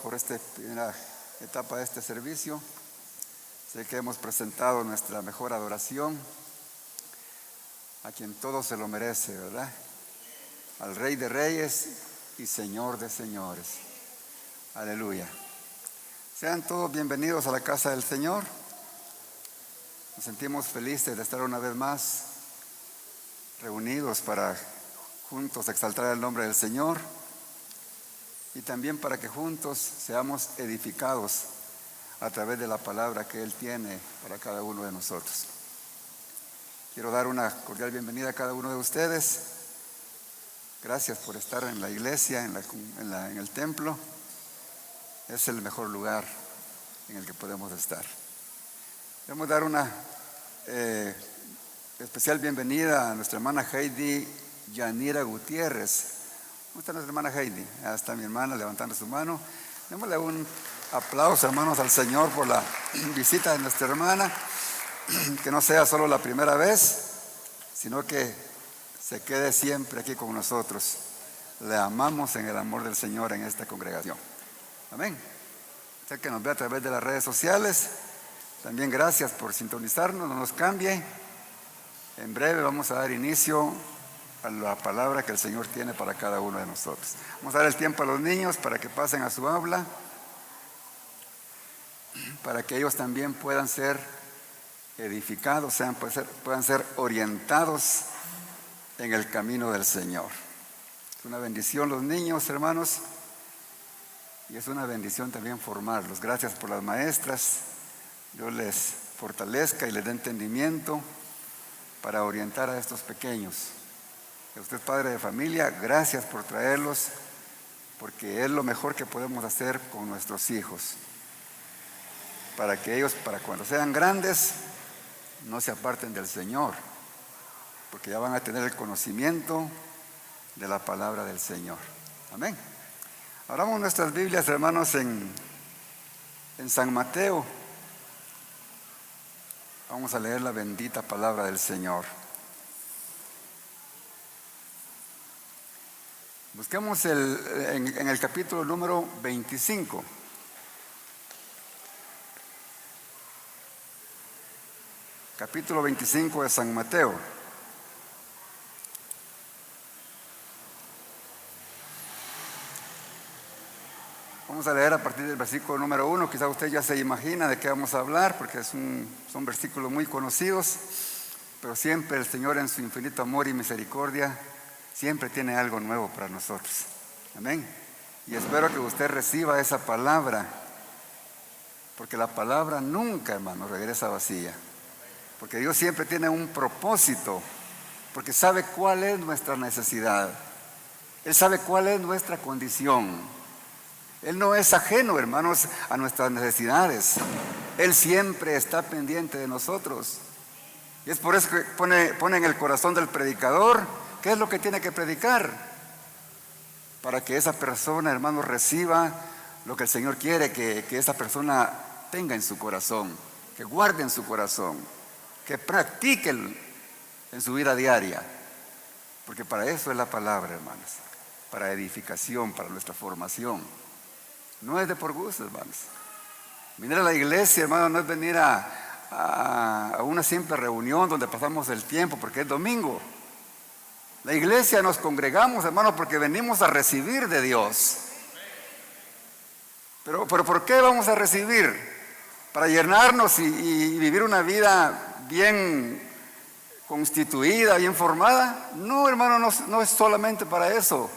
por esta primera etapa de este servicio. Sé que hemos presentado nuestra mejor adoración a quien todo se lo merece, ¿verdad? Al Rey de Reyes y Señor de Señores. Aleluya. Sean todos bienvenidos a la casa del Señor. Nos sentimos felices de estar una vez más reunidos para juntos exaltar el nombre del Señor y también para que juntos seamos edificados a través de la palabra que Él tiene para cada uno de nosotros. Quiero dar una cordial bienvenida a cada uno de ustedes. Gracias por estar en la iglesia, en el templo. Es el mejor lugar en el que podemos estar. Queremos dar una especial bienvenida a nuestra hermana Heidi Yanira Gutiérrez. ¿Cómo está nuestra hermana Heidi? Ya está mi hermana levantando su mano. Démosle un aplauso, hermanos, al Señor por la visita de nuestra hermana. Que no sea solo la primera vez, sino que se quede siempre aquí con nosotros. Le amamos en el amor del Señor en esta congregación. Amén. Usted que nos ve a través de las redes sociales, también gracias por sintonizarnos, no nos cambie. En breve vamos a dar inicio a la palabra que el Señor tiene para cada uno de nosotros. Vamos a dar el tiempo a los niños para que pasen a su aula, para que ellos también puedan ser edificados, puedan ser orientados en el camino del Señor. Es una bendición los niños, hermanos, y es una bendición también formarlos. Gracias por las maestras. Dios les fortalezca y les dé entendimiento para orientar a estos pequeños. A usted, padre de familia, gracias por traerlos, porque es lo mejor que podemos hacer con nuestros hijos, para que ellos, para cuando sean grandes, no se aparten del Señor, porque ya van a tener el conocimiento de la palabra del Señor. Amén. Abramos nuestras Biblias, hermanos, en San Mateo. Vamos a leer la bendita palabra del Señor. Busquemos en el capítulo número 25. Capítulo 25 de San Mateo. Vamos a leer a partir del versículo número 1. Quizá usted ya se imagina de qué vamos a hablar, porque son versículos muy conocidos, pero siempre el Señor, en su infinito amor y misericordia, siempre tiene algo nuevo para nosotros. Amén. Y espero que usted reciba esa palabra, porque la palabra nunca, hermano, regresa vacía. Porque Dios siempre tiene un propósito, porque sabe cuál es nuestra necesidad. Él sabe cuál es nuestra condición. Él no es ajeno, hermanos, a nuestras necesidades. Él siempre está pendiente de nosotros. Y es por eso que pone en el corazón del predicador qué es lo que tiene que predicar, para que esa persona, hermanos, reciba lo que el Señor quiere que esa persona tenga en su corazón, que guarde en su corazón, que practique en su vida diaria. Porque para eso es la palabra, hermanos, para edificación, para nuestra formación. No es de por gusto, hermanos. Venir a la iglesia, hermano, no es venir a una simple reunión donde pasamos el tiempo porque es domingo. La iglesia nos congregamos, hermano, porque venimos a recibir de Dios. Pero ¿por qué vamos a recibir? ¿Para llenarnos y vivir una vida bien constituida, bien formada? No, hermano, no es solamente para eso.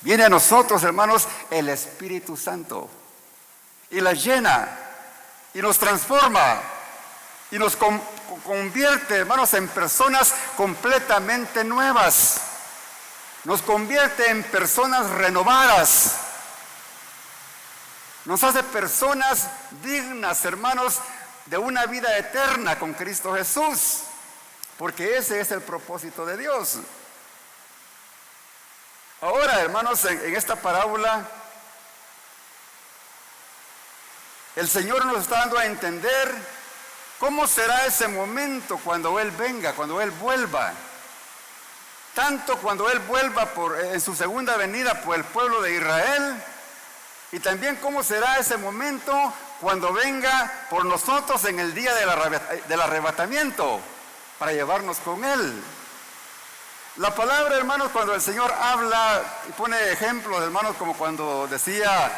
Viene a nosotros, hermanos, el Espíritu Santo y la llena y nos transforma y nos convierte, hermanos, en personas completamente nuevas. Nos convierte en personas renovadas. Nos hace personas dignas, hermanos, de una vida eterna con Cristo Jesús. Porque ese es el propósito de Dios. Ahora, hermanos, en esta parábola, el Señor nos está dando a entender cómo será ese momento cuando Él venga, cuando Él vuelva. Tanto cuando Él vuelva en su segunda venida por el pueblo de Israel, y también cómo será ese momento cuando venga por nosotros en el día del arrebatamiento, para llevarnos con Él. La palabra, hermanos, cuando el Señor habla y pone ejemplos, hermanos, como cuando decía,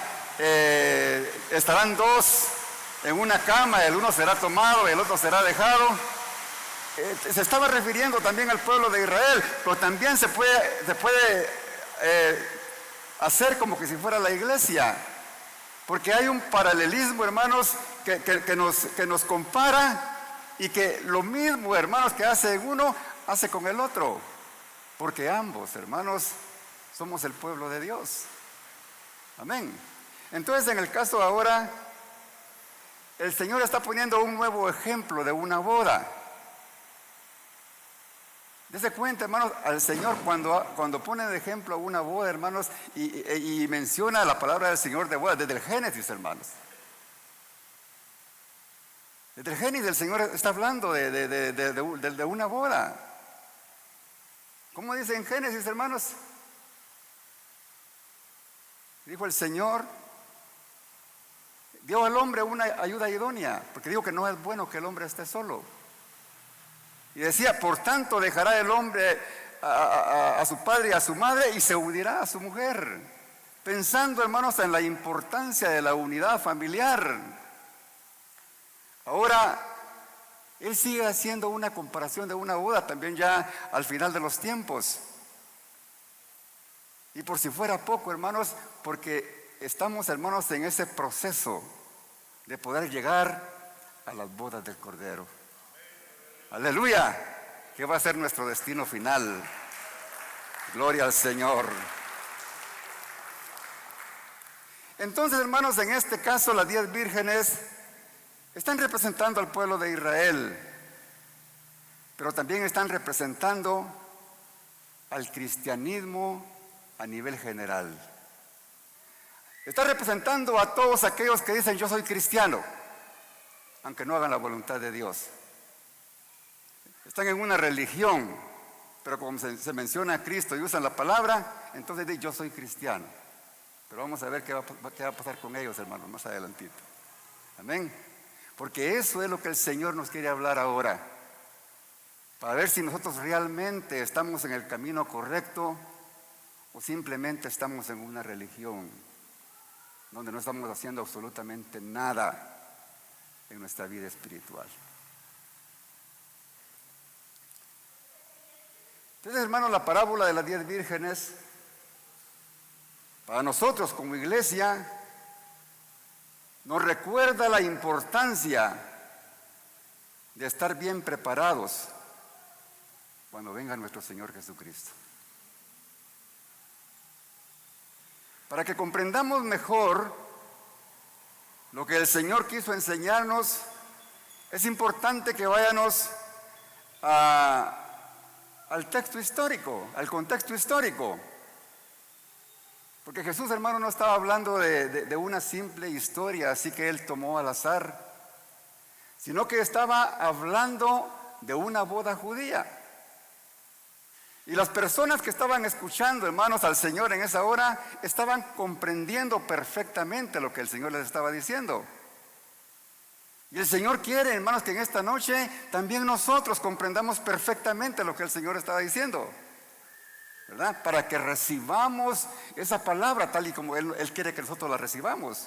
estarán dos en una cama, el uno será tomado y el otro será dejado. Se estaba refiriendo también al pueblo de Israel, pero también se puede hacer como que si fuera la iglesia, porque hay un paralelismo, hermanos, que nos compara, y que lo mismo, hermanos, que hace uno, hace con el otro, porque ambos, hermanos, somos el pueblo de Dios. Amén. Entonces, en el caso ahora, el Señor está poniendo un nuevo ejemplo de una boda. Dese cuenta, hermanos, al Señor cuando pone de ejemplo una boda, hermanos, y menciona la palabra del Señor de boda, desde el Génesis, hermanos. Desde el Génesis el Señor está hablando de una boda. ¿Cómo dice en Génesis, hermanos? Dijo el Señor, dio al hombre una ayuda idónea, porque dijo que no es bueno que el hombre esté solo. Y decía, por tanto dejará el hombre a su padre y a su madre y se unirá a su mujer. Pensando, hermanos, en la importancia de la unidad familiar. Ahora, Él sigue haciendo una comparación de una boda también ya al final de los tiempos. Y por si fuera poco, hermanos, porque estamos, hermanos, en ese proceso de poder llegar a las bodas del Cordero. Aleluya, que va a ser nuestro destino final. Gloria al Señor. Entonces, hermanos, en este caso las 10 vírgenes están representando al pueblo de Israel, pero también están representando al cristianismo a nivel general. Está representando a todos aquellos que dicen yo soy cristiano, aunque no hagan la voluntad de Dios. Están en una religión, pero como se menciona a Cristo y usan la palabra, entonces dicen yo soy cristiano. Pero vamos a ver qué va a pasar con ellos, hermanos, más adelantito. Amén. Porque eso es lo que el Señor nos quiere hablar ahora, para ver si nosotros realmente estamos en el camino correcto o simplemente estamos en una religión donde no estamos haciendo absolutamente nada en nuestra vida espiritual. Entonces, hermanos, la parábola de las 10 vírgenes, para nosotros como iglesia, nos recuerda la importancia de estar bien preparados cuando venga nuestro Señor Jesucristo. Para que comprendamos mejor lo que el Señor quiso enseñarnos, es importante que vayamos al texto histórico, al contexto histórico. Porque Jesús, hermano, no estaba hablando de una simple historia, así que Él tomó al azar, sino que estaba hablando de una boda judía. Y las personas que estaban escuchando, hermanos, al Señor en esa hora, estaban comprendiendo perfectamente lo que el Señor les estaba diciendo. Y el Señor quiere, hermanos, que en esta noche también nosotros comprendamos perfectamente lo que el Señor estaba diciendo, ¿verdad? Para que recibamos esa palabra tal y como Él quiere que nosotros la recibamos.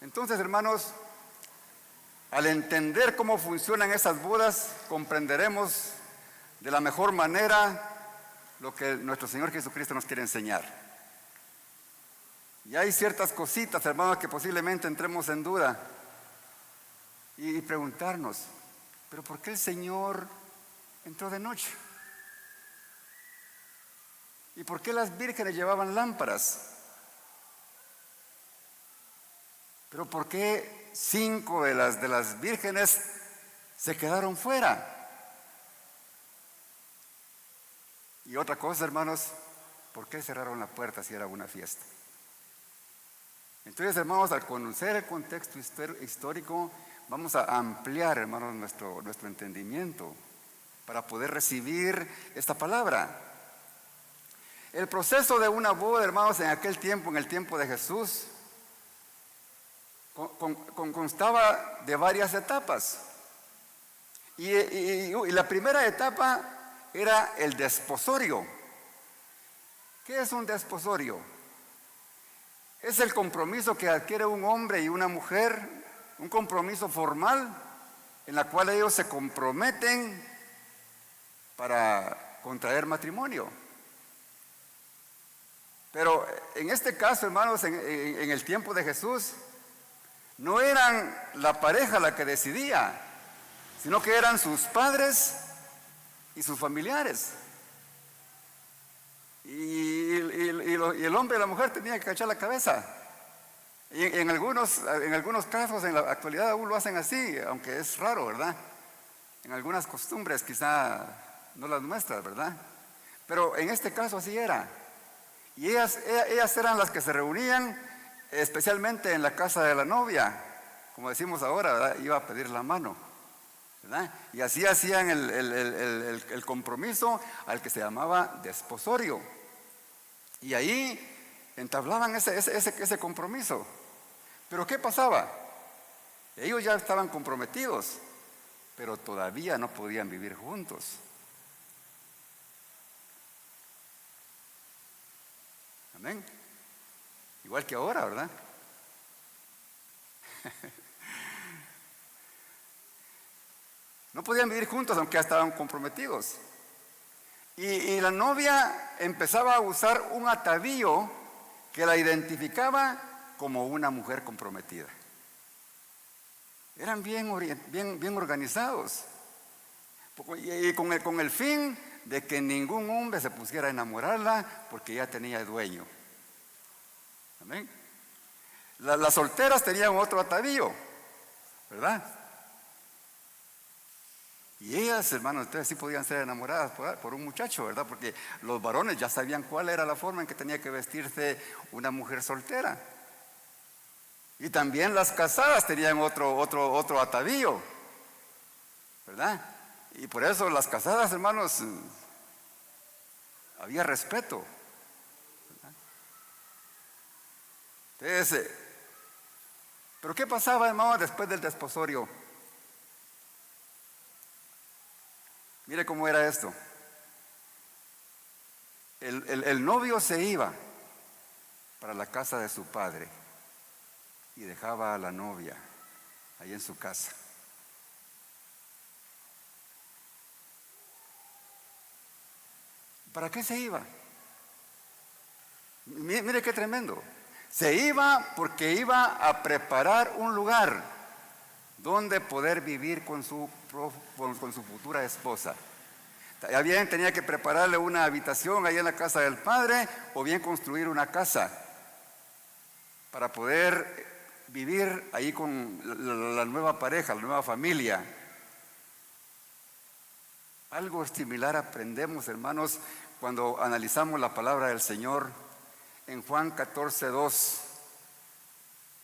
Entonces, hermanos, al entender cómo funcionan esas bodas, comprenderemos de la mejor manera lo que nuestro Señor Jesucristo nos quiere enseñar. Y hay ciertas cositas, hermanos, que posiblemente entremos en duda y preguntarnos, ¿pero por qué el Señor entró de noche? ¿Y por qué las vírgenes llevaban lámparas? ¿Pero por qué 5 de las vírgenes se quedaron fuera? Y otra cosa, hermanos, ¿por qué cerraron la puerta si era una fiesta? Entonces, hermanos, al conocer el contexto histórico, vamos a ampliar, hermanos, nuestro entendimiento para poder recibir esta palabra. El proceso de una boda, hermanos, en aquel tiempo, en el tiempo de Jesús, constaba de varias etapas. Y la primera etapa era el desposorio. ¿Qué es un desposorio? Es el compromiso que adquiere un hombre y una mujer, un compromiso formal en la cual ellos se comprometen para contraer matrimonio. Pero en este caso, hermanos, en el tiempo de Jesús, no eran la pareja la que decidía, sino que eran sus padres y sus familiares. Y el hombre y la mujer tenían que echar la cabeza. Y en algunos casos, en la actualidad aún lo hacen así, aunque es raro, ¿verdad? En algunas costumbres quizá no las nuestras, ¿verdad? Pero en este caso así era. Y ellas eran las que se reunían, especialmente en la casa de la novia, como decimos ahora, ¿verdad? Iba a pedir la mano, ¿verdad? Y así hacían el compromiso al que se llamaba desposorio. Y ahí entablaban ese compromiso. Pero ¿qué pasaba? Ellos ya estaban comprometidos, pero todavía no podían vivir juntos. Amén. Igual que ahora, ¿verdad? No podían vivir juntos aunque ya estaban comprometidos. Y la novia empezaba a usar un atavío que la identificaba como una mujer comprometida. Eran bien organizados. Y con el fin de que ningún hombre se pusiera a enamorarla porque ya tenía dueño. Amén. Las solteras tenían otro atavío, ¿verdad? Y ellas, hermanos, entonces sí podían ser enamoradas por un muchacho, ¿verdad? Porque los varones ya sabían cuál era la forma en que tenía que vestirse una mujer soltera. Y también las casadas tenían otro atavío, ¿verdad? Y por eso las casadas, hermanos, había respeto, ¿verdad? Entonces, ¿pero qué pasaba, hermano, después del desposorio? Mire cómo era esto. El novio se iba para la casa de su padre y dejaba a la novia ahí en su casa. ¿Para qué se iba? Mire qué tremendo. Se iba porque iba a preparar un lugar donde poder vivir con su futura esposa. Ya bien tenía que prepararle una habitación ahí en la casa del padre, o bien construir una casa para poder vivir ahí con la nueva pareja, la nueva familia. Algo similar aprendemos, hermanos, cuando analizamos la palabra del Señor en Juan 14:2.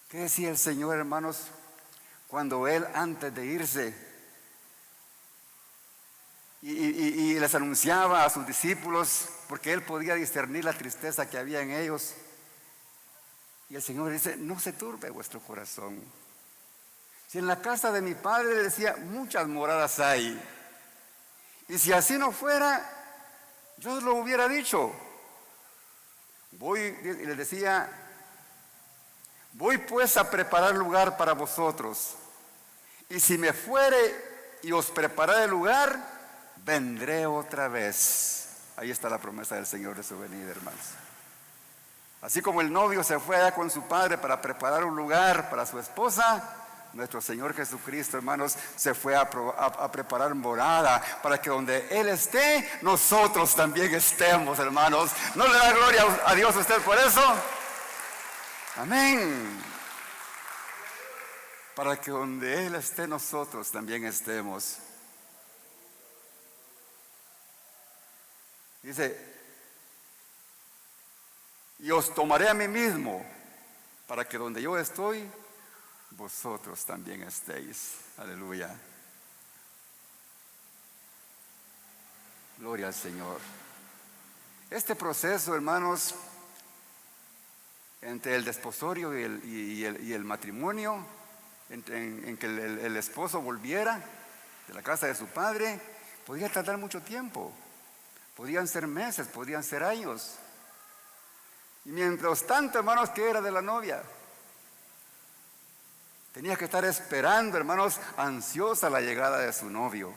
¿Qué decía el Señor, hermanos, cuando Él antes de irse y les anunciaba a sus discípulos, porque Él podía discernir la tristeza que había en ellos? Y el Señor dice: no se turbe vuestro corazón. Si en la casa de mi Padre, le decía, muchas moradas hay, y si así no fuera, yo os lo hubiera dicho. Y les decía: voy pues a preparar lugar para vosotros, y si me fuere y os preparare lugar, vendré otra vez. Ahí está la promesa del Señor de su venida, hermanos. Así como el novio se fue allá con su padre para preparar un lugar para su esposa, nuestro Señor Jesucristo, hermanos, se fue a preparar morada para que donde Él esté, nosotros también estemos, hermanos. ¿No le da gloria a Dios a usted por eso? Amén. Para que donde Él esté, nosotros también estemos. Dice, y os tomaré a mí mismo, para que donde yo estoy, vosotros también estéis. Aleluya. Gloria al Señor. Este proceso, hermanos, entre el desposorio y el matrimonio, en que el esposo volviera de la casa de su padre, podía tardar mucho tiempo. Podían ser meses, podían ser años. Y mientras tanto, hermanos, ¿qué era de la novia? Tenía que estar esperando, hermanos, ansiosa la llegada de su novio.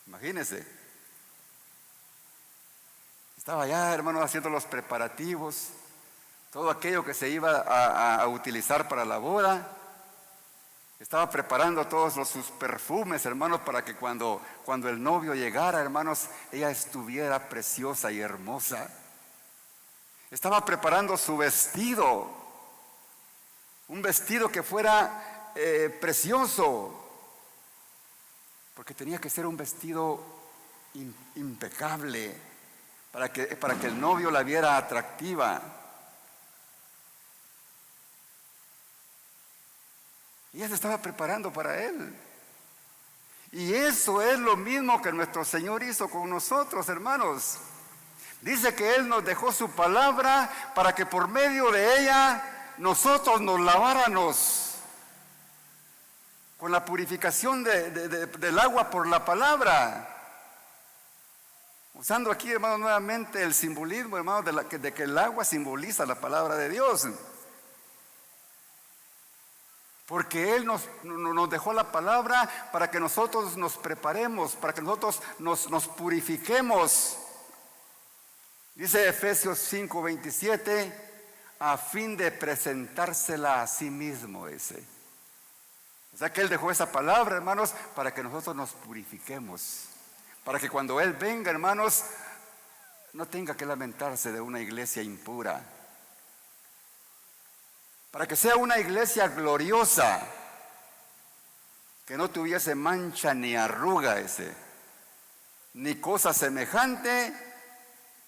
Imagínense. Estaba ya, hermanos, haciendo los preparativos, todo aquello que se iba a utilizar para la boda. Estaba preparando todos sus perfumes, hermanos, para que cuando el novio llegara, hermanos, ella estuviera preciosa y hermosa. Estaba preparando su vestido, un vestido que fuera precioso, porque tenía que ser un vestido impecable, para que el novio la viera atractiva. Y ella se estaba preparando para él. Y eso es lo mismo que nuestro Señor hizo con nosotros, hermanos. Dice que Él nos dejó su palabra para que por medio de ella nosotros nos laváramos con la purificación del agua por la palabra. Usando aquí, hermanos, nuevamente el simbolismo, hermanos, de que el agua simboliza la palabra de Dios. Porque Él nos dejó la palabra para que nosotros nos preparemos, para que nosotros nos purifiquemos. Dice Efesios 5:27, a fin de presentársela a sí mismo, dice. O sea que Él dejó esa palabra, hermanos, para que nosotros nos purifiquemos. Para que cuando Él venga, hermanos, no tenga que lamentarse de una iglesia impura. Para que sea una iglesia gloriosa, que no tuviese mancha ni arruga ni cosa semejante,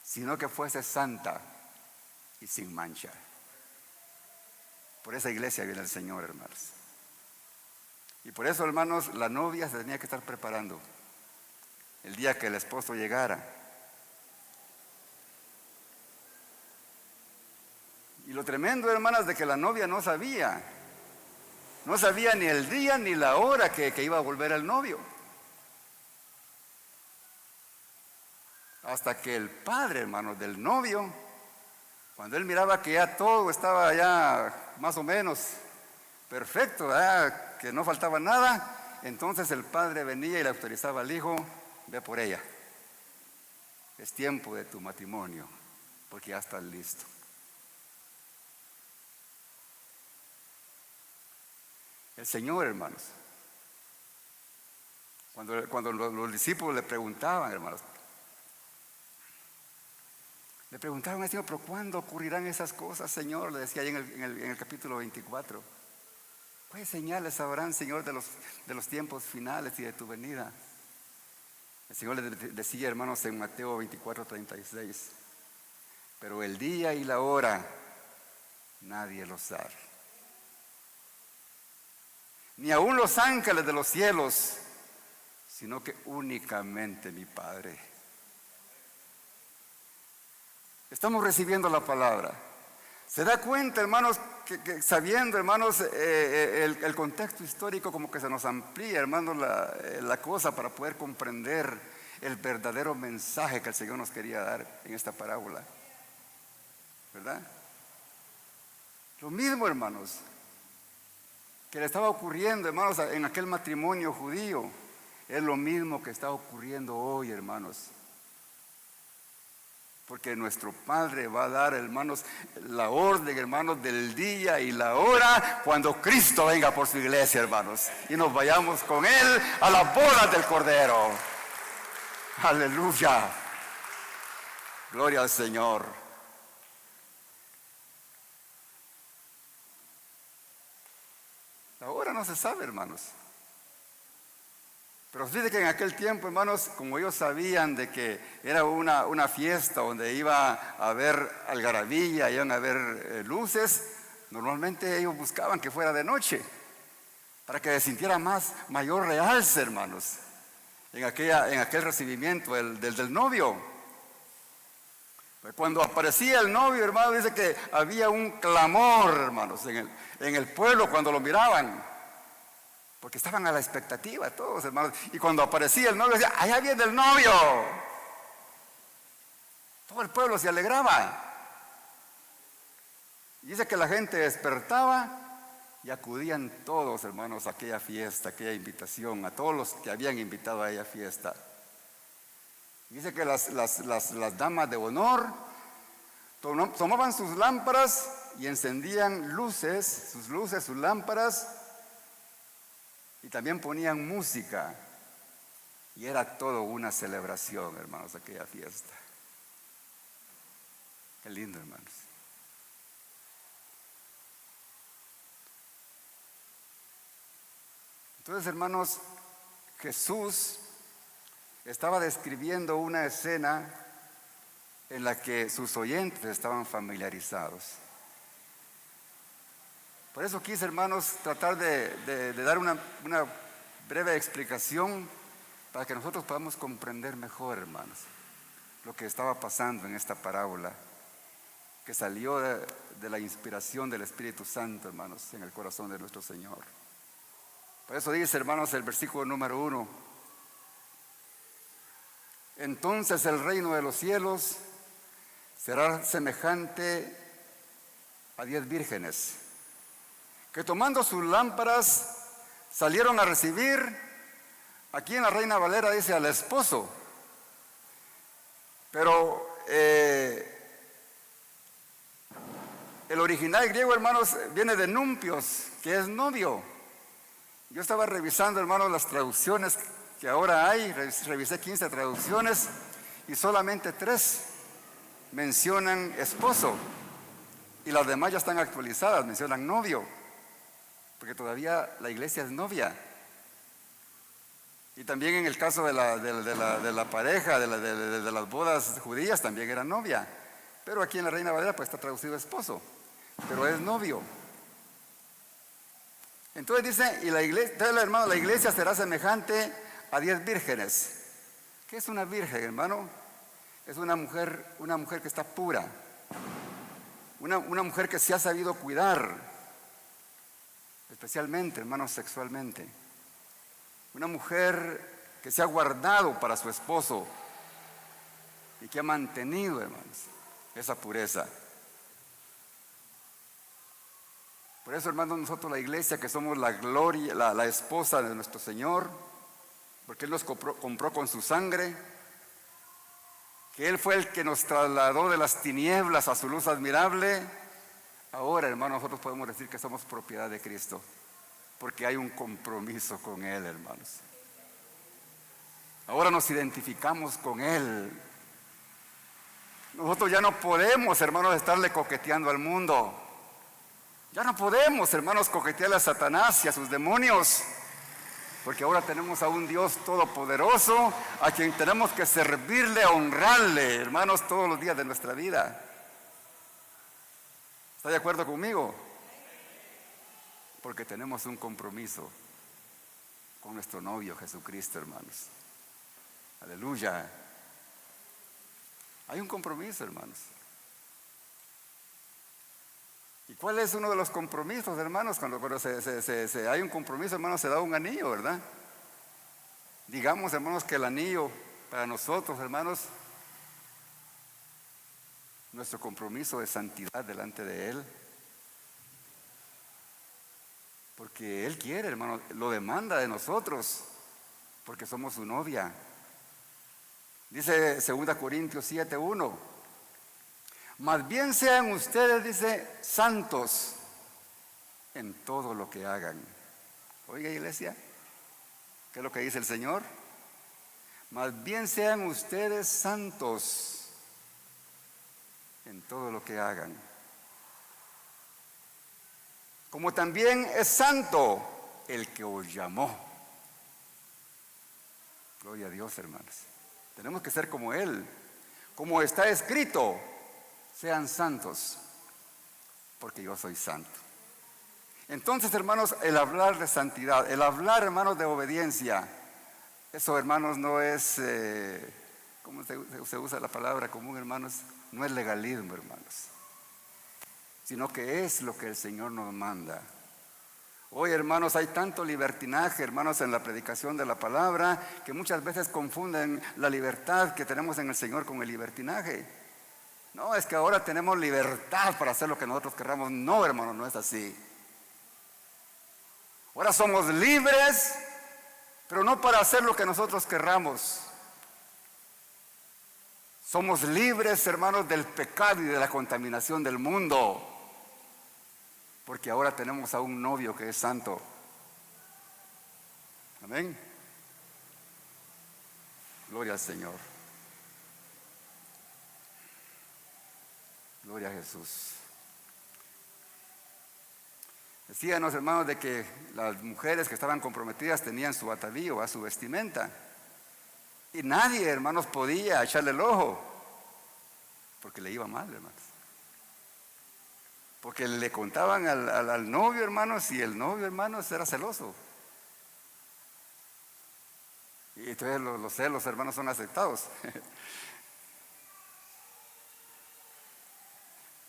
sino que fuese santa y sin mancha. Por esa iglesia viene el Señor, hermanos. Y por eso, hermanos, la novia se tenía que estar preparando el día que el esposo llegara. Y lo tremendo, hermanas, de que la novia no sabía ni el día ni la hora que iba a volver el novio. Hasta que el padre, hermanos, del novio, cuando él miraba que ya todo estaba ya más o menos perfecto, ¿verdad?, que no faltaba nada, entonces el padre venía y le autorizaba al hijo, ve por ella. Es tiempo de tu matrimonio, porque ya estás listo. El Señor, hermanos, cuando los discípulos le preguntaban, hermanos, le preguntaban al Señor, pero ¿cuándo ocurrirán esas cosas, Señor? Le decía ahí en el capítulo 24. ¿Cuáles señales sabrán, Señor, de los tiempos finales y de tu venida? El Señor le decía, hermanos, en Mateo 24:36, pero el día y la hora nadie lo sabe, ni aun los ángeles de los cielos, sino que únicamente mi Padre. Estamos recibiendo la palabra. ¿Se da cuenta, hermanos, que sabiendo, hermanos, el contexto histórico como que se nos amplía, hermanos, la cosa para poder comprender el verdadero mensaje que el Señor nos quería dar en esta parábola? ¿Verdad? Lo mismo, hermanos, que le estaba ocurriendo, hermanos, en aquel matrimonio judío. Es lo mismo que está ocurriendo hoy, hermanos. Porque nuestro Padre va a dar, hermanos, la orden, hermanos, del día y la hora cuando Cristo venga por su iglesia, hermanos. Y nos vayamos con Él a las bodas del Cordero. Aleluya. Gloria al Señor. La hora no se sabe, hermanos. Pero fíjate que en aquel tiempo, hermanos, como ellos sabían de que era una fiesta donde iba a haber algarabía, iban a haber luces, normalmente ellos buscaban que fuera de noche, para que se sintiera mayor realce, hermanos, en aquel recibimiento del novio. Pues cuando aparecía el novio, hermanos, dice que había un clamor, hermanos, en el pueblo cuando lo miraban. Porque estaban a la expectativa todos, hermanos. Y cuando aparecía el novio, decía, allá viene el novio. Todo el pueblo se alegraba. Y dice que la gente despertaba y acudían todos, hermanos, a aquella fiesta, a aquella invitación, a todos los que habían invitado a aquella fiesta. Dice que las damas de honor tomaban sus lámparas y encendían sus luces, sus lámparas. Y también ponían música. Y era todo una celebración, hermanos, aquella fiesta. Qué lindo, hermanos. Entonces, hermanos, Jesús estaba describiendo una escena en la que sus oyentes estaban familiarizados. Por eso quise, hermanos, tratar de dar una breve explicación para que nosotros podamos comprender mejor, hermanos, lo que estaba pasando en esta parábola que salió de la inspiración del Espíritu Santo, hermanos, en el corazón de nuestro Señor. Por eso dice, hermanos, el versículo número 1: entonces el reino de los cielos será semejante a 10 vírgenes que tomando sus lámparas salieron a recibir, aquí en la Reina Valera dice al esposo, pero el original griego, hermanos, viene de numpios, que es novio. Yo estaba revisando, hermanos, las traducciones que ahora hay, revisé 15 traducciones y solamente 3 mencionan esposo y las demás ya están actualizadas, mencionan novio. Porque todavía la iglesia es novia. Y también en el caso de la pareja, de las bodas judías, también era novia. Pero aquí en la Reina Valera pues está traducido esposo, pero es novio. Entonces dice, y la iglesia será semejante a 10 vírgenes. ¿Qué es una virgen, hermano? Es una mujer que está pura. Una mujer que se ha sabido cuidar. Especialmente, hermanos, sexualmente. Una mujer que se ha guardado para su esposo y que ha mantenido, hermanos, esa pureza. Por eso, hermanos, nosotros la iglesia, que somos la gloria, la esposa de nuestro Señor, porque Él nos compró con su sangre, que Él fue el que nos trasladó de las tinieblas a su luz admirable. Ahora, hermanos, nosotros podemos decir que somos propiedad de Cristo, porque hay un compromiso con Él, hermanos. Ahora nos identificamos con Él. Nosotros ya no podemos, hermanos, estarle coqueteando al mundo. Ya no podemos, hermanos, coquetearle a Satanás y a sus demonios, porque ahora tenemos a un Dios todopoderoso, a quien tenemos que servirle, honrarle, hermanos, todos los días de nuestra vida. ¿Está de acuerdo conmigo? Porque tenemos un compromiso con nuestro novio Jesucristo, hermanos. Aleluya. Hay un compromiso, hermanos. ¿Y cuál es uno de los compromisos, hermanos? Cuando hay un compromiso, hermanos, se da un anillo, ¿verdad? Digamos, hermanos, que el anillo para nosotros, hermanos, nuestro compromiso de santidad delante de Él. Porque Él quiere, hermano, lo demanda de nosotros. porque somos su novia. Dice 2 Corintios 7:1. Más bien sean ustedes, dice, santos en todo lo que hagan. Oiga, iglesia, ¿qué es lo que dice el Señor? Más bien sean ustedes santos en todo lo que hagan. Como también es santo el que os llamó. Gloria a Dios, hermanos. Tenemos que ser como Él. Como está escrito, sean santos, porque yo soy santo. Entonces, hermanos, el hablar de santidad, el hablar, hermanos, de obediencia, eso, hermanos, no es, ¿cómo se usa la palabra común, hermanos? No es legalismo, hermanos, sino que es lo que el Señor nos manda. Hoy, hermanos, hay tanto libertinaje, hermanos, en la predicación de la palabra, que muchas veces confunden la libertad que tenemos en el Señor con el libertinaje. No, es que ahora tenemos libertad para hacer lo que nosotros querramos. No, hermanos, no es así. Ahora somos libres, pero no para hacer lo que nosotros querramos. Somos libres, hermanos, del pecado y de la contaminación del mundo. Porque ahora tenemos a un novio que es santo. Amén. Gloria al Señor. Gloria a Jesús. Decíamos, hermanos, de que las mujeres que estaban comprometidas tenían su atavío, a su vestimenta. Y nadie, hermanos, podía echarle el ojo, porque le iba mal, hermanos. Porque le contaban al novio, hermanos, y el novio, hermanos, era celoso. Y entonces los celos, hermanos, son aceptados.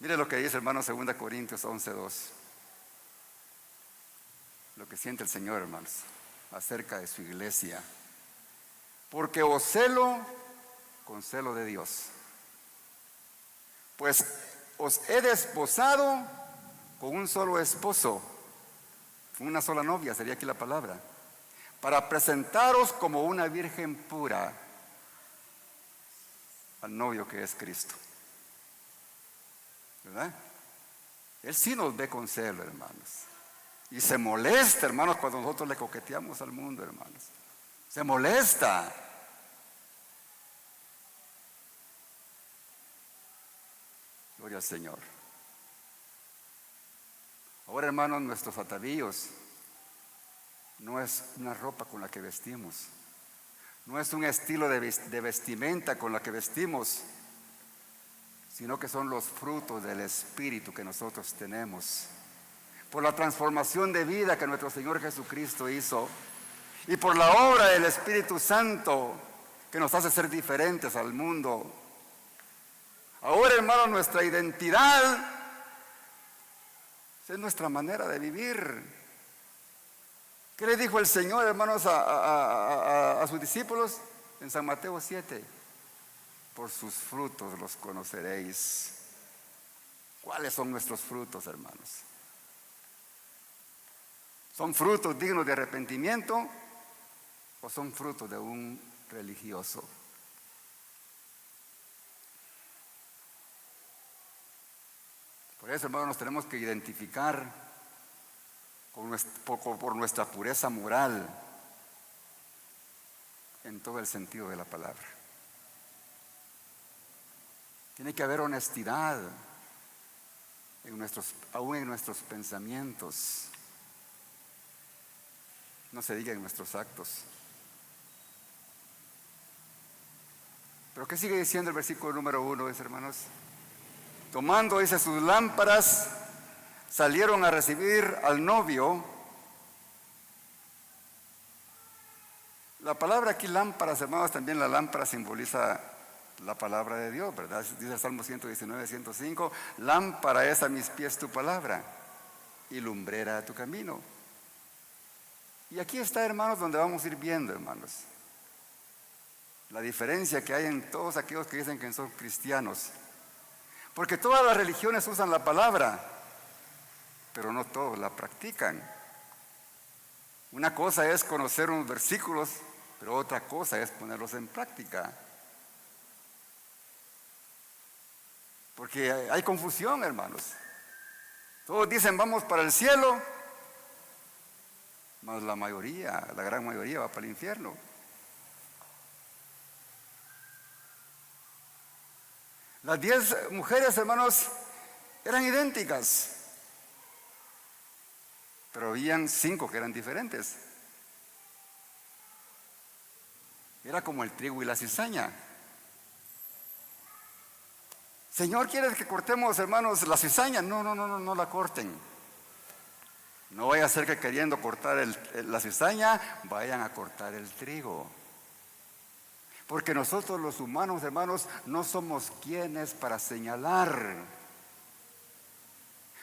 Mire lo que dice, hermanos, 2 Corintios 11:2. Lo que siente el Señor, hermanos, acerca de su iglesia. Porque os celo con celo de Dios. Pues os he desposado con un solo esposo, con una sola novia, sería aquí la palabra, para presentaros como una virgen pura al novio que es Cristo. ¿Verdad? Él sí nos ve con celo, hermanos. Y se molesta, hermanos, cuando nosotros le coqueteamos al mundo, hermanos. Se molesta. Gloria al Señor. Ahora, hermanos, nuestros atavíos no es una ropa con la que vestimos. No es un estilo de vestimenta con la que vestimos, sino que son los frutos del Espíritu que nosotros tenemos. Por la transformación de vida que nuestro Señor Jesucristo hizo y por la obra del Espíritu Santo que nos hace ser diferentes al mundo. Ahora, hermanos, nuestra identidad es nuestra manera de vivir. ¿Qué le dijo el Señor, hermanos, a sus discípulos en San Mateo 7? Por sus frutos los conoceréis. ¿Cuáles son nuestros frutos, hermanos? ¿Son frutos dignos de arrepentimiento o son frutos de un religioso? Por eso, hermanos, nos tenemos que identificar por nuestra pureza moral en todo el sentido de la palabra. Tiene que haber honestidad aún en nuestros pensamientos. No se diga en nuestros actos. Pero ¿qué sigue diciendo el versículo número 1, hermanos? Tomando, dice, sus lámparas, salieron a recibir al novio. La palabra aquí lámparas, hermanos, también la lámpara simboliza la palabra de Dios, ¿verdad? Dice el Salmo 119, 105, lámpara es a mis pies tu palabra y lumbrera a tu camino. Y aquí está, hermanos, donde vamos a ir viendo, hermanos, la diferencia que hay en todos aquellos que dicen que son cristianos. Porque todas las religiones usan la palabra, pero no todos la practican. Una cosa es conocer unos versículos, pero otra cosa es ponerlos en práctica. Porque hay confusión, hermanos. Todos dicen vamos para el cielo, mas la gran mayoría va para el infierno. Las 10 mujeres, hermanos, eran idénticas, pero habían 5 que eran diferentes. Era como el trigo y la cizaña. Señor, ¿quieres que cortemos, hermanos, la cizaña? No la corten. No vaya a ser que queriendo cortar la cizaña, vayan a cortar el trigo. Porque nosotros los humanos, hermanos, no somos quienes para señalar.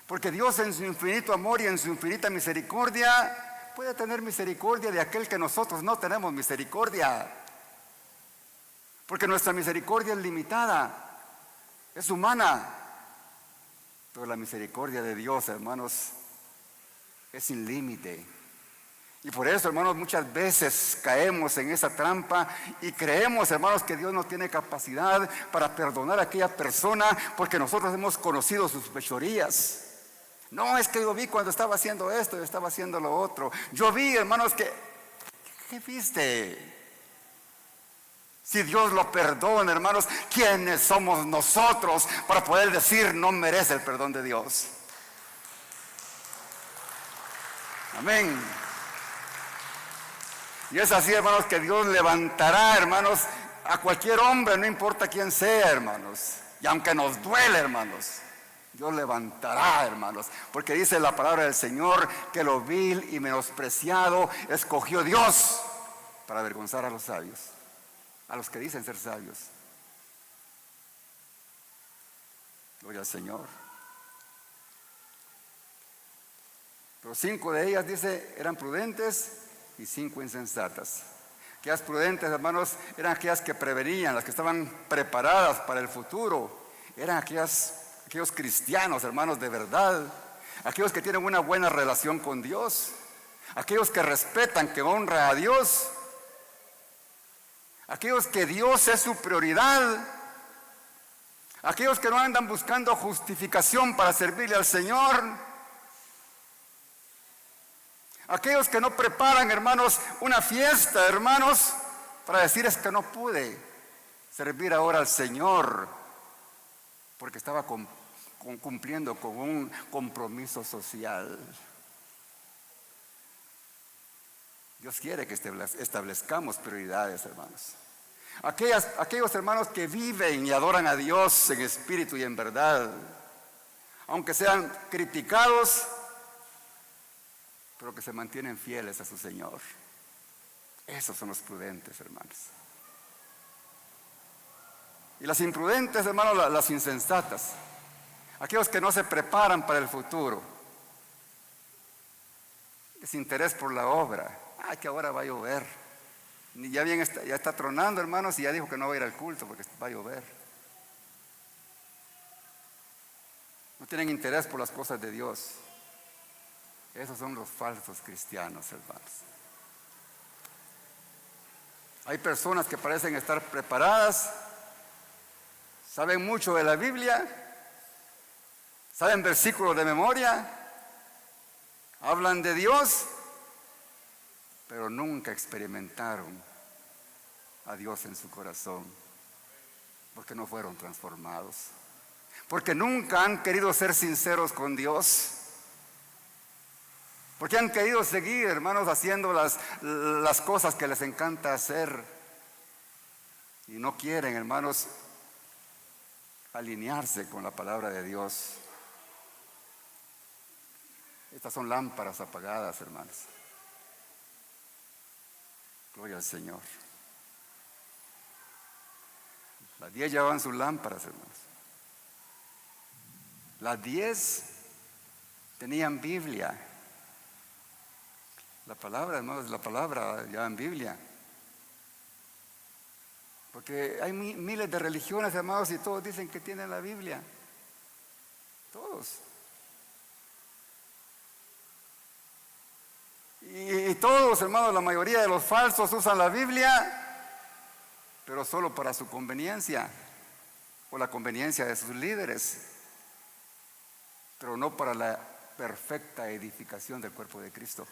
Porque Dios en su infinito amor y en su infinita misericordia puede tener misericordia de aquel que nosotros no tenemos misericordia. Porque nuestra misericordia es limitada, es humana. Pero la misericordia de Dios, hermanos, es sin límite. Y por eso, hermanos, muchas veces caemos en esa trampa y creemos, hermanos, que Dios no tiene capacidad para perdonar a aquella persona porque nosotros hemos conocido sus fechorías. No, es que yo vi cuando estaba haciendo esto, yo estaba haciendo lo otro. Yo vi, hermanos, ¿qué viste? Si Dios lo perdona, hermanos, ¿quiénes somos nosotros para poder decir no merece el perdón de Dios? Amén. Y es así, hermanos, que Dios levantará, hermanos, a cualquier hombre, no importa quién sea, hermanos. Y aunque nos duele, hermanos, Dios levantará, hermanos. Porque dice la palabra del Señor que lo vil y menospreciado escogió Dios para avergonzar a los sabios, a los que dicen ser sabios. Gloria al Señor. Pero 5 de ellas, dice, eran prudentes y 5 insensatas. Aquellas prudentes, hermanos, eran aquellas que prevenían, las que estaban preparadas para el futuro. Eran aquellos cristianos, hermanos, de verdad. Aquellos que tienen una buena relación con Dios. Aquellos que respetan, que honran a Dios. Aquellos que Dios es su prioridad. Aquellos que no andan buscando justificación para servirle al Señor. Aquellos que no preparan, hermanos, una fiesta, hermanos, para decir es que no pude servir ahora al Señor, porque estaba cumpliendo con un compromiso social. Dios quiere que establezcamos prioridades, hermanos. Aquellos hermanos que viven y adoran a Dios en espíritu y en verdad, aunque sean criticados, pero que se mantienen fieles a su Señor. Esos son los prudentes, hermanos. Y las imprudentes, hermanos, las insensatas. Aquellos que no se preparan para el futuro. Desinterés por la obra. Que ahora va a llover. Ya está tronando, hermanos, y ya dijo que no va a ir al culto porque va a llover. No tienen interés por las cosas de Dios. Esos son los falsos cristianos, hermanos. Hay personas que parecen estar preparadas, saben mucho de la Biblia, saben versículos de memoria, hablan de Dios, pero nunca experimentaron a Dios en su corazón, porque no fueron transformados, porque nunca han querido ser sinceros con Dios. Porque han querido seguir, hermanos, haciendo las cosas que les encanta hacer. Y no quieren, hermanos, alinearse con la palabra de Dios. Estas son lámparas apagadas, hermanos. Gloria al Señor. Las 10 llevaban sus lámparas, hermanos. Las 10 tenían Biblia. La palabra, hermanos, la palabra ya en Biblia. Porque hay miles de religiones, hermanos, y todos dicen que tienen la Biblia. Todos. Y todos, hermanos, la mayoría de los falsos usan la Biblia, pero solo para su conveniencia o la conveniencia de sus líderes, pero no para la perfecta edificación del cuerpo de Cristo.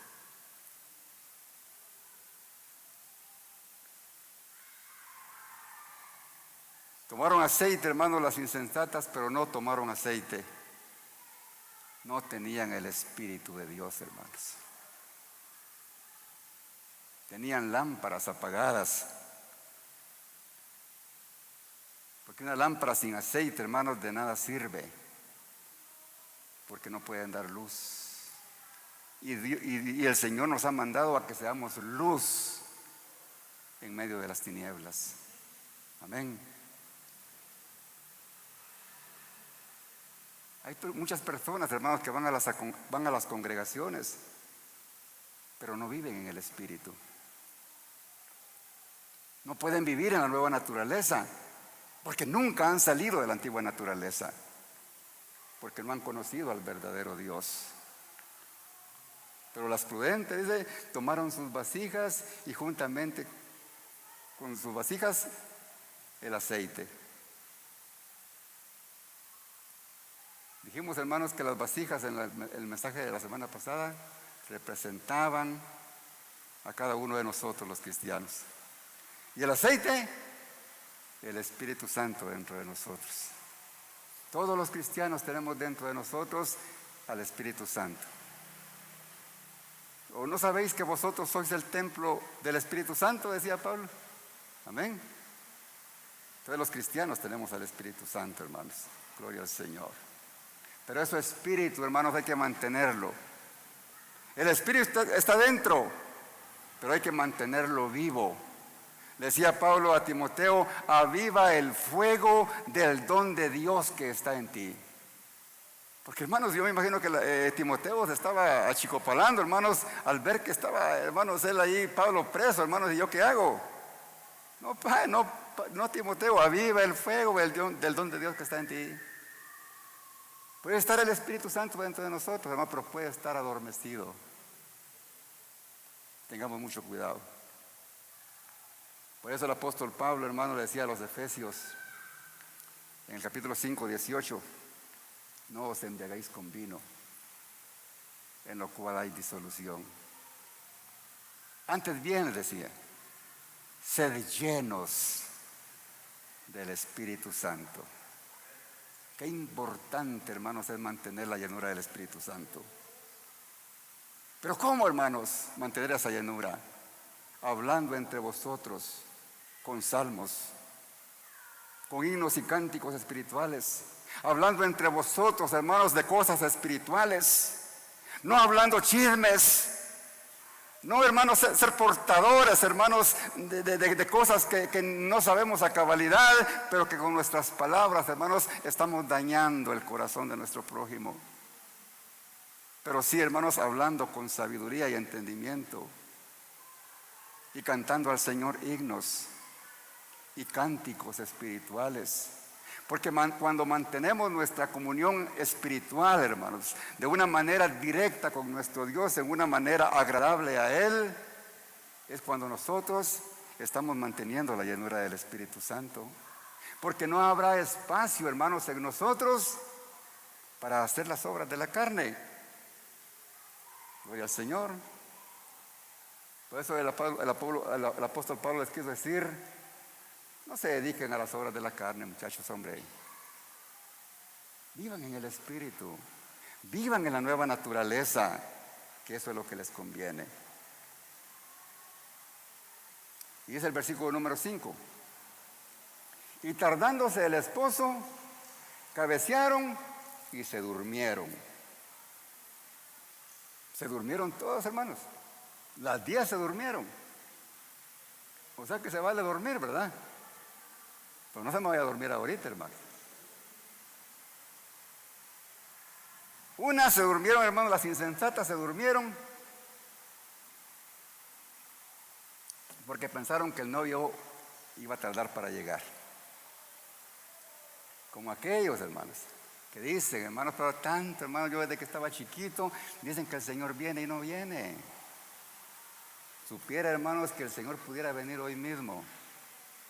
Tomaron aceite, hermanos, las insensatas, pero no tomaron aceite. No tenían el Espíritu de Dios, hermanos. Tenían lámparas apagadas. Porque una lámpara sin aceite, hermanos, de nada sirve. Porque no pueden dar luz. Y el Señor nos ha mandado a que seamos luz en medio de las tinieblas. Amén. Hay muchas personas, hermanos, que van a las congregaciones, pero no viven en el Espíritu. No pueden vivir en la nueva naturaleza, porque nunca han salido de la antigua naturaleza, porque no han conocido al verdadero Dios. Pero las prudentes, dice, tomaron sus vasijas y juntamente con sus vasijas el aceite. Dijimos, hermanos, que las vasijas en el mensaje de la semana pasada representaban a cada uno de nosotros los cristianos. Y el aceite, el Espíritu Santo dentro de nosotros. Todos los cristianos tenemos dentro de nosotros al Espíritu Santo. ¿O no sabéis que vosotros sois el templo del Espíritu Santo? Decía Pablo. Amén. Todos los cristianos tenemos al Espíritu Santo, hermanos. Gloria al Señor. Pero ese Espíritu, hermanos, hay que mantenerlo. El Espíritu está dentro, pero hay que mantenerlo vivo. Decía Pablo a Timoteo, aviva el fuego del don de Dios que está en ti. Porque, hermanos, yo me imagino que Timoteo se estaba achicopalando, hermanos, al ver que estaba, hermanos, él ahí, Pablo preso, hermanos, ¿y yo qué hago? No, Timoteo, aviva el fuego del don de Dios que está en ti. Puede estar el Espíritu Santo dentro de nosotros, hermano, pero puede estar adormecido. Tengamos mucho cuidado. Por eso el apóstol Pablo, hermano, le decía a los Efesios, en el capítulo 5, 18, no os embriaguéis con vino, en lo cual hay disolución. Antes bien, les decía, sed llenos del Espíritu Santo. Qué importante, hermanos, es mantener la llenura del Espíritu Santo. Pero ¿cómo, hermanos, mantener esa llenura? Hablando entre vosotros con salmos, con himnos y cánticos espirituales. Hablando entre vosotros, hermanos, de cosas espirituales. No hablando chismes. No, hermanos, ser portadores, hermanos, de cosas que no sabemos a cabalidad, pero que con nuestras palabras, hermanos, estamos dañando el corazón de nuestro prójimo. Pero sí, hermanos, hablando con sabiduría y entendimiento, y cantando al Señor himnos y cánticos espirituales. Porque cuando mantenemos nuestra comunión espiritual, hermanos, de una manera directa con nuestro Dios, en una manera agradable a Él, es cuando nosotros estamos manteniendo la llenura del Espíritu Santo. Porque no habrá espacio, hermanos, en nosotros para hacer las obras de la carne. Gloria al Señor. Por eso el apóstol Pablo les quiso decir, no se dediquen a las obras de la carne, muchachos, hombre. Vivan en el Espíritu. Vivan en la nueva naturaleza, que eso es lo que les conviene. Y es el versículo número 5. Y tardándose el esposo, cabecearon y se durmieron. Se durmieron todos, hermanos. Las 10 se durmieron. O sea que se vale dormir, ¿verdad? Pero no se me vaya a dormir ahorita, hermano. Unas se durmieron, hermano, las insensatas se durmieron porque pensaron que el novio iba a tardar para llegar. Como aquellos, hermanos, que dicen, hermanos, pero tanto, hermanos, yo desde que estaba chiquito, dicen que el Señor viene y no viene. Supiera, hermanos, que el Señor pudiera venir hoy mismo.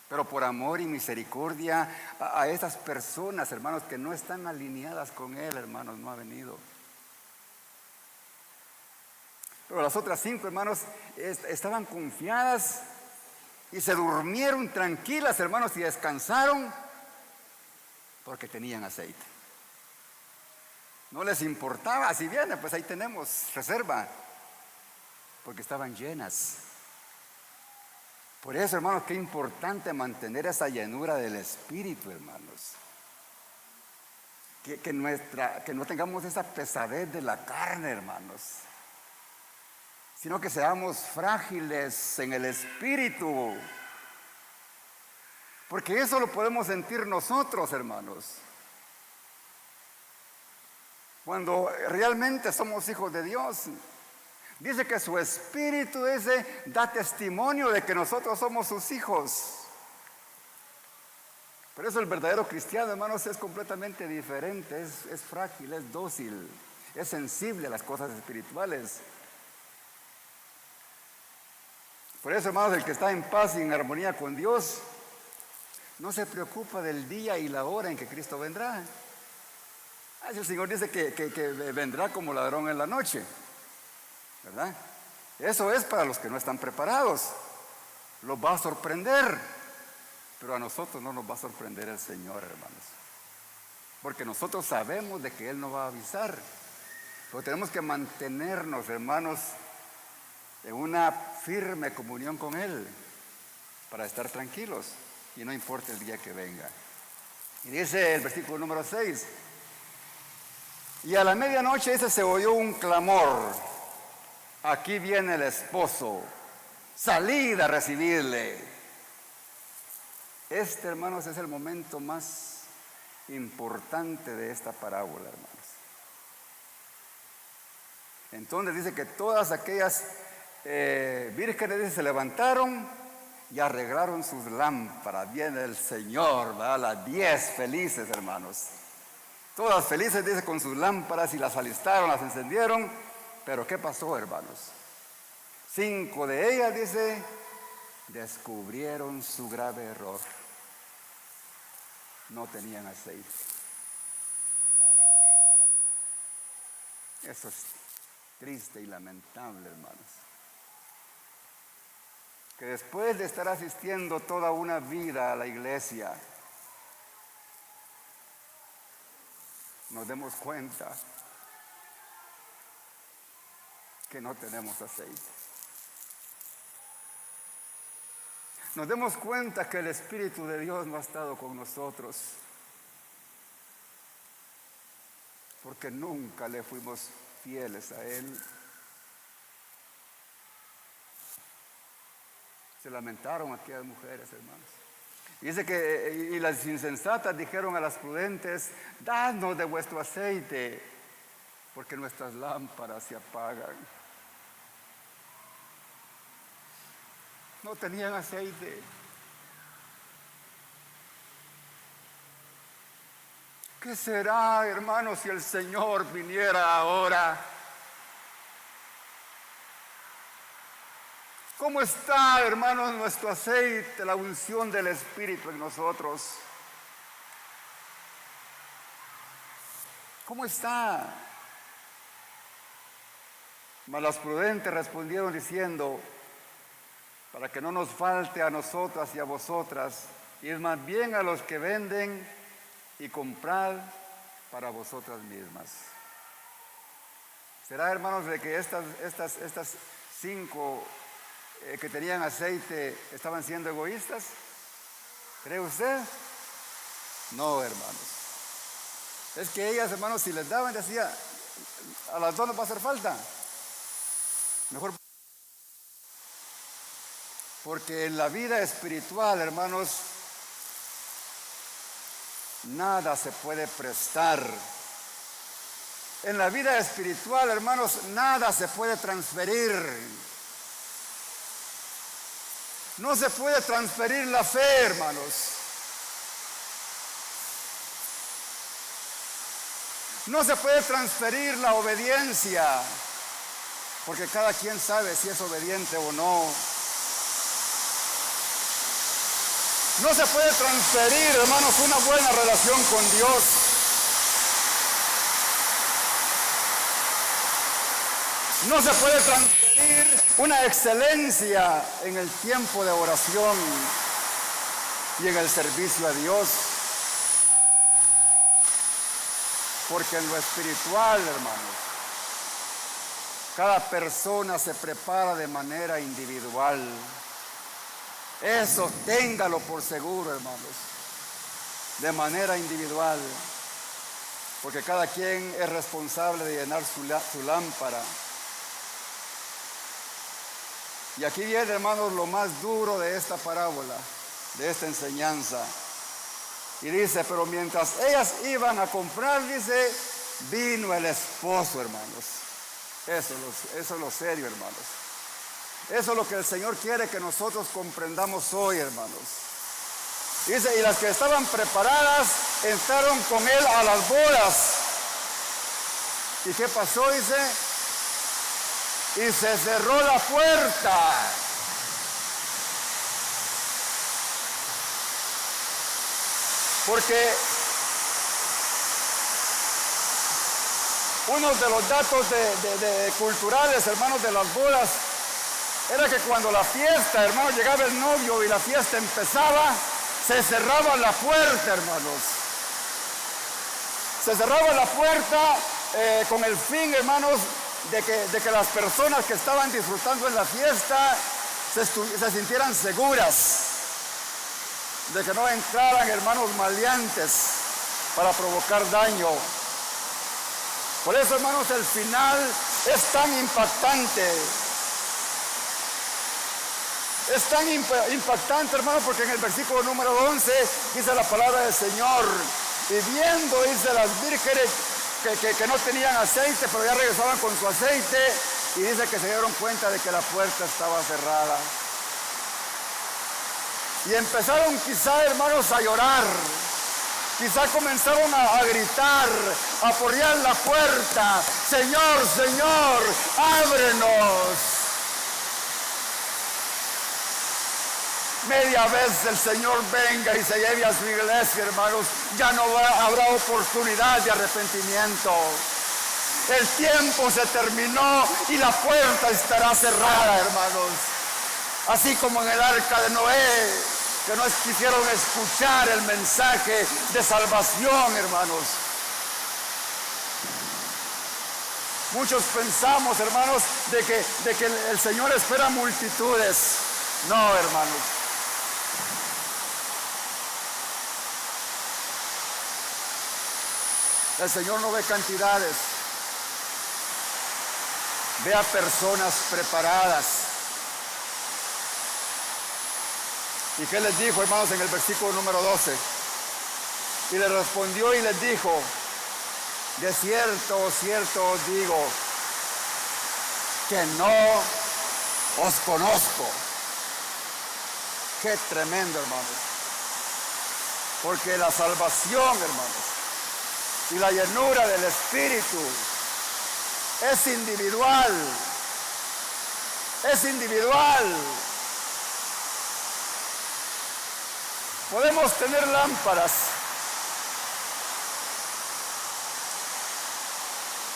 Pero por amor y misericordia a esas personas, hermanos, que no están alineadas con Él, hermanos, no ha venido. Pero las otras 5, hermanos, estaban confiadas y se durmieron tranquilas, hermanos, y descansaron porque tenían aceite. No les importaba, si viene, pues ahí tenemos reserva, porque estaban llenas. Por eso, hermanos, qué importante mantener esa llenura del Espíritu, hermanos. Que no tengamos esa pesadez de la carne, hermanos, sino que seamos frágiles en el Espíritu. Porque eso lo podemos sentir nosotros, hermanos. Cuando realmente somos hijos de Dios. Dice que su Espíritu da testimonio de que nosotros somos sus hijos. Por eso el verdadero cristiano, hermanos, es completamente diferente, es frágil, es dócil, es sensible a las cosas espirituales. Por eso, hermanos, el que está en paz y en armonía con Dios, no se preocupa del día y la hora en que Cristo vendrá. El Señor dice que vendrá como ladrón en la noche, ¿verdad? Eso es para los que no están preparados. Los va a sorprender, pero a nosotros no nos va a sorprender el Señor, hermanos, porque nosotros sabemos de que Él nos va a avisar. Pero tenemos que mantenernos, hermanos, en una firme comunión con Él para estar tranquilos y no importa el día que venga. Y dice el versículo número 6: y a la medianoche se oyó un clamor: aquí viene el esposo, salid a recibirle. Hermanos, es el momento más importante de esta parábola, hermanos. Entonces dice que todas aquellas vírgenes se levantaron y arreglaron sus lámparas. Viene el Señor, ¿verdad? Las 10 felices, hermanos. Todas felices, dice, con sus lámparas, y las alistaron, las encendieron. Pero ¿qué pasó, hermanos? 5 de ellas, dice, descubrieron su grave error. No tenían aceite. Eso es triste y lamentable, hermanos. Que después de estar asistiendo toda una vida a la iglesia, nos demos cuenta que no tenemos aceite. Nos demos cuenta que el Espíritu de Dios no ha estado con nosotros, porque nunca le fuimos fieles a Él. Se lamentaron aquellas mujeres, hermanos. Dice que y las insensatas dijeron a las prudentes: dadnos de vuestro aceite, porque nuestras lámparas se apagan. No tenían aceite. ¿Qué será, hermanos, si el Señor viniera ahora? ¿Cómo está, hermanos, nuestro aceite, la unción del Espíritu en nosotros? ¿Cómo está? Mas las prudentes respondieron diciendo: para que no nos falte a nosotras y a vosotras, id más bien a los que venden y comprad para vosotras mismas. ¿Será, hermanos, de que estas 5 que tenían aceite estaban siendo egoístas? ¿Cree usted? No, hermanos. Es que ellas, hermanos, si les daban, decía: a las 2 nos va a hacer falta. Mejor. Porque en la vida espiritual, hermanos, nada se puede prestar. En la vida espiritual, hermanos, nada se puede transferir. No se puede transferir la fe, hermanos. No se puede transferir la obediencia. porque cada quien sabe si es obediente o no. No se puede transferir, hermanos, una buena relación con Dios. No se puede transferir una excelencia en el tiempo de oración y en el servicio a Dios. Porque en lo espiritual, hermanos, cada persona se prepara de manera individual. Eso téngalo por seguro, hermanos, de manera individual, porque cada quien es responsable de llenar su lámpara. Y aquí viene, hermanos, lo más duro de esta parábola, de esta enseñanza. Y dice, pero mientras ellas iban a comprar, dice, vino el esposo, hermanos. Eso es lo serio, hermanos. Eso es lo que el Señor quiere que nosotros comprendamos hoy, hermanos. Dice, y las que estaban preparadas entraron con él a las bodas. ¿Y qué pasó? Dice, y se cerró la puerta. Porque uno de los datos culturales, hermanos, de las bodas, era que cuando la fiesta, hermanos, llegaba el novio y la fiesta empezaba, se cerraba la puerta, hermanos. Se cerraba la puerta con el fin, hermanos, de que las personas que estaban disfrutando en la fiesta se sintieran seguras, de que no entraran, hermanos, maleantes para provocar daño. Por eso, hermanos, el final es tan impactante. Es tan impactante, hermano, porque en el versículo número 11 dice la palabra del Señor. Y viendo, dice, las vírgenes que no tenían aceite, pero ya regresaban con su aceite. Y dice que se dieron cuenta de que la puerta estaba cerrada. Y empezaron quizá, hermanos, a llorar. Quizá comenzaron a gritar, a porrear la puerta. Señor, Señor, ábrenos. Media vez el Señor venga y se lleve a su iglesia, hermanos, ya no habrá oportunidad de arrepentimiento. El tiempo se terminó y la puerta estará cerrada, hermanos. Así como en el arca de Noé, que no quisieron escuchar el mensaje de salvación, hermanos. Muchos pensamos, hermanos, de que el Señor espera multitudes. No, hermanos. El Señor no ve cantidades, ve a personas preparadas. ¿Y qué les dijo, hermanos, en el versículo número 12? Y le respondió y les dijo, de cierto, cierto os digo, que no os conozco. Qué tremendo, hermanos. Porque la salvación, hermanos, y la llenura del Espíritu es individual. Es individual. Podemos tener lámparas,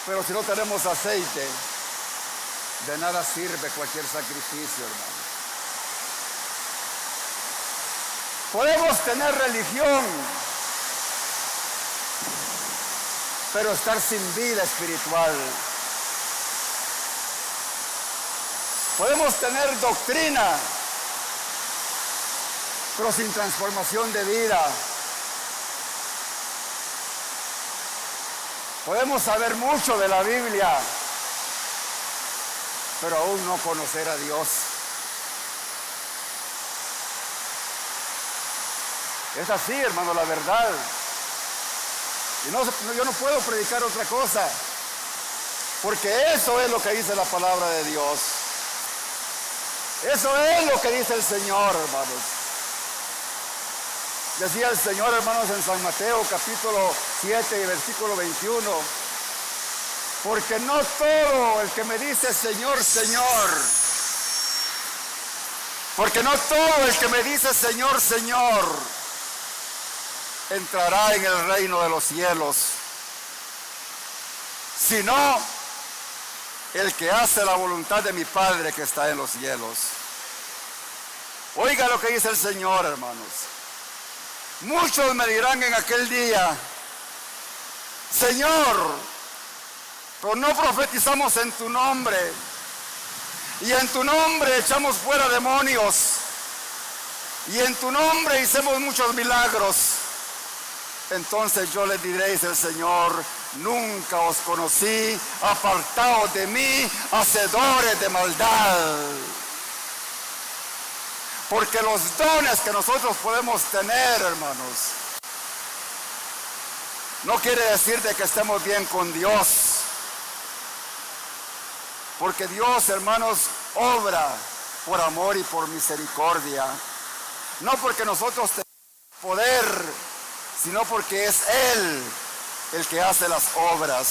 pero si no tenemos aceite, de nada sirve cualquier sacrificio, hermano. Podemos tener religión, pero estar sin vida espiritual. Podemos tener doctrina, pero sin transformación de vida. Podemos saber mucho de la Biblia, pero aún no conocer a Dios. Es así, hermano, la verdad. Y yo no puedo predicar otra cosa, porque eso es lo que dice la palabra de Dios. Eso es lo que dice el Señor, hermanos. Decía el Señor, hermanos, en San Mateo capítulo 7 y versículo 21. Porque no todo el que me dice Señor, Señor, porque no todo el que me dice Señor, Señor, entrará en el reino de los cielos, sino el que hace la voluntad de mi Padre que está en los cielos. Oiga lo que dice el Señor, hermanos. Muchos me dirán en aquel día, Señor, pero no profetizamos en tu nombre, y en tu nombre echamos fuera demonios, y en tu nombre hicimos muchos milagros. Entonces yo les diré, dice el Señor, nunca os conocí, apartaos de mí, hacedores de maldad. Porque los dones que nosotros podemos tener, hermanos, no quiere decir de que estemos bien con Dios. Porque Dios, hermanos, obra por amor y por misericordia. No porque nosotros tenemos poder, sino porque es Él el que hace las obras.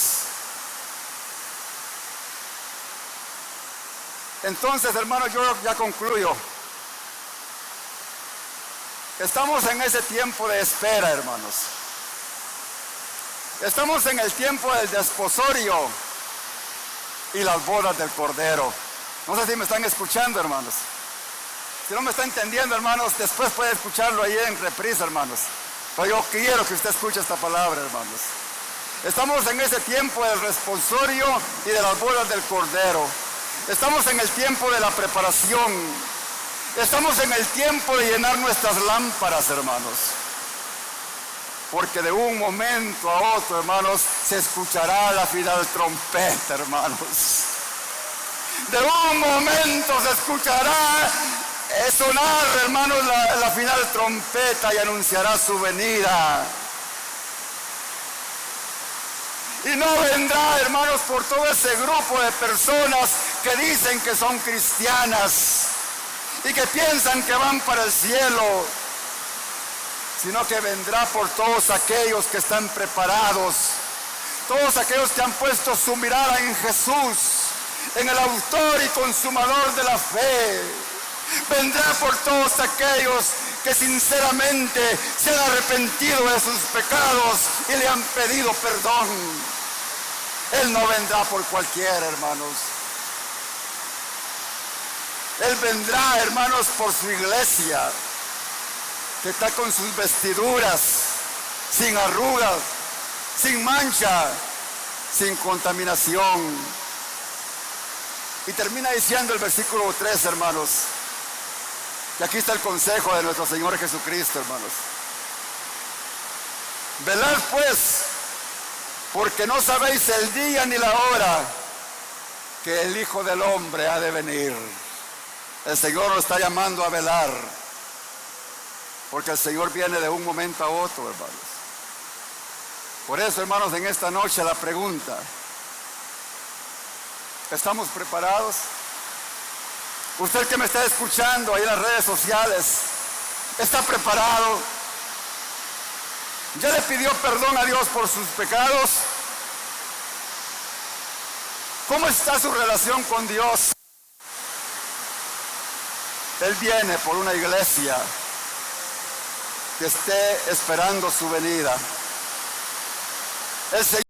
Entonces, hermanos, yo ya concluyo. Estamos en ese tiempo de espera, hermanos. Estamos en el tiempo del desposorio y las bodas del Cordero. No sé si me están escuchando, hermanos. Si no me está entendiendo, hermanos, después puede escucharlo ahí en reprise, hermanos. Pero yo quiero que usted escuche esta palabra, hermanos. Estamos en ese tiempo del desposorio y de las bodas del Cordero. Estamos en el tiempo de la preparación. Estamos en el tiempo de llenar nuestras lámparas, hermanos. Porque de un momento a otro, hermanos, se escuchará la final trompeta, hermanos. De un momento se escuchará sonar, hermanos, la final trompeta y anunciará su venida. Y no vendrá, hermanos, por todo ese grupo de personas que dicen que son cristianas y que piensan que van para el cielo, sino que vendrá por todos aquellos que están preparados, todos aquellos que han puesto su mirada en Jesús, en el autor y consumador de la fe. Vendrá por todos aquellos que sinceramente se han arrepentido de sus pecados y le han pedido perdón. Él no vendrá por cualquiera, hermanos. Él vendrá, hermanos, por su iglesia, que está con sus vestiduras sin arrugas, sin mancha, sin contaminación. Y termina diciendo el versículo 3, hermanos, que aquí está el consejo de nuestro Señor Jesucristo, hermanos. Velad pues, porque no sabéis el día ni la hora que el Hijo del Hombre ha de venir. El Señor nos está llamando a velar, porque el Señor viene de un momento a otro, hermanos. Por eso, hermanos, en esta noche la pregunta: ¿estamos preparados? Usted que me está escuchando ahí en las redes sociales, ¿está preparado? ¿Ya le pidió perdón a Dios por sus pecados? ¿Cómo está su relación con Dios? Él viene por una iglesia que esté esperando su venida. El Señor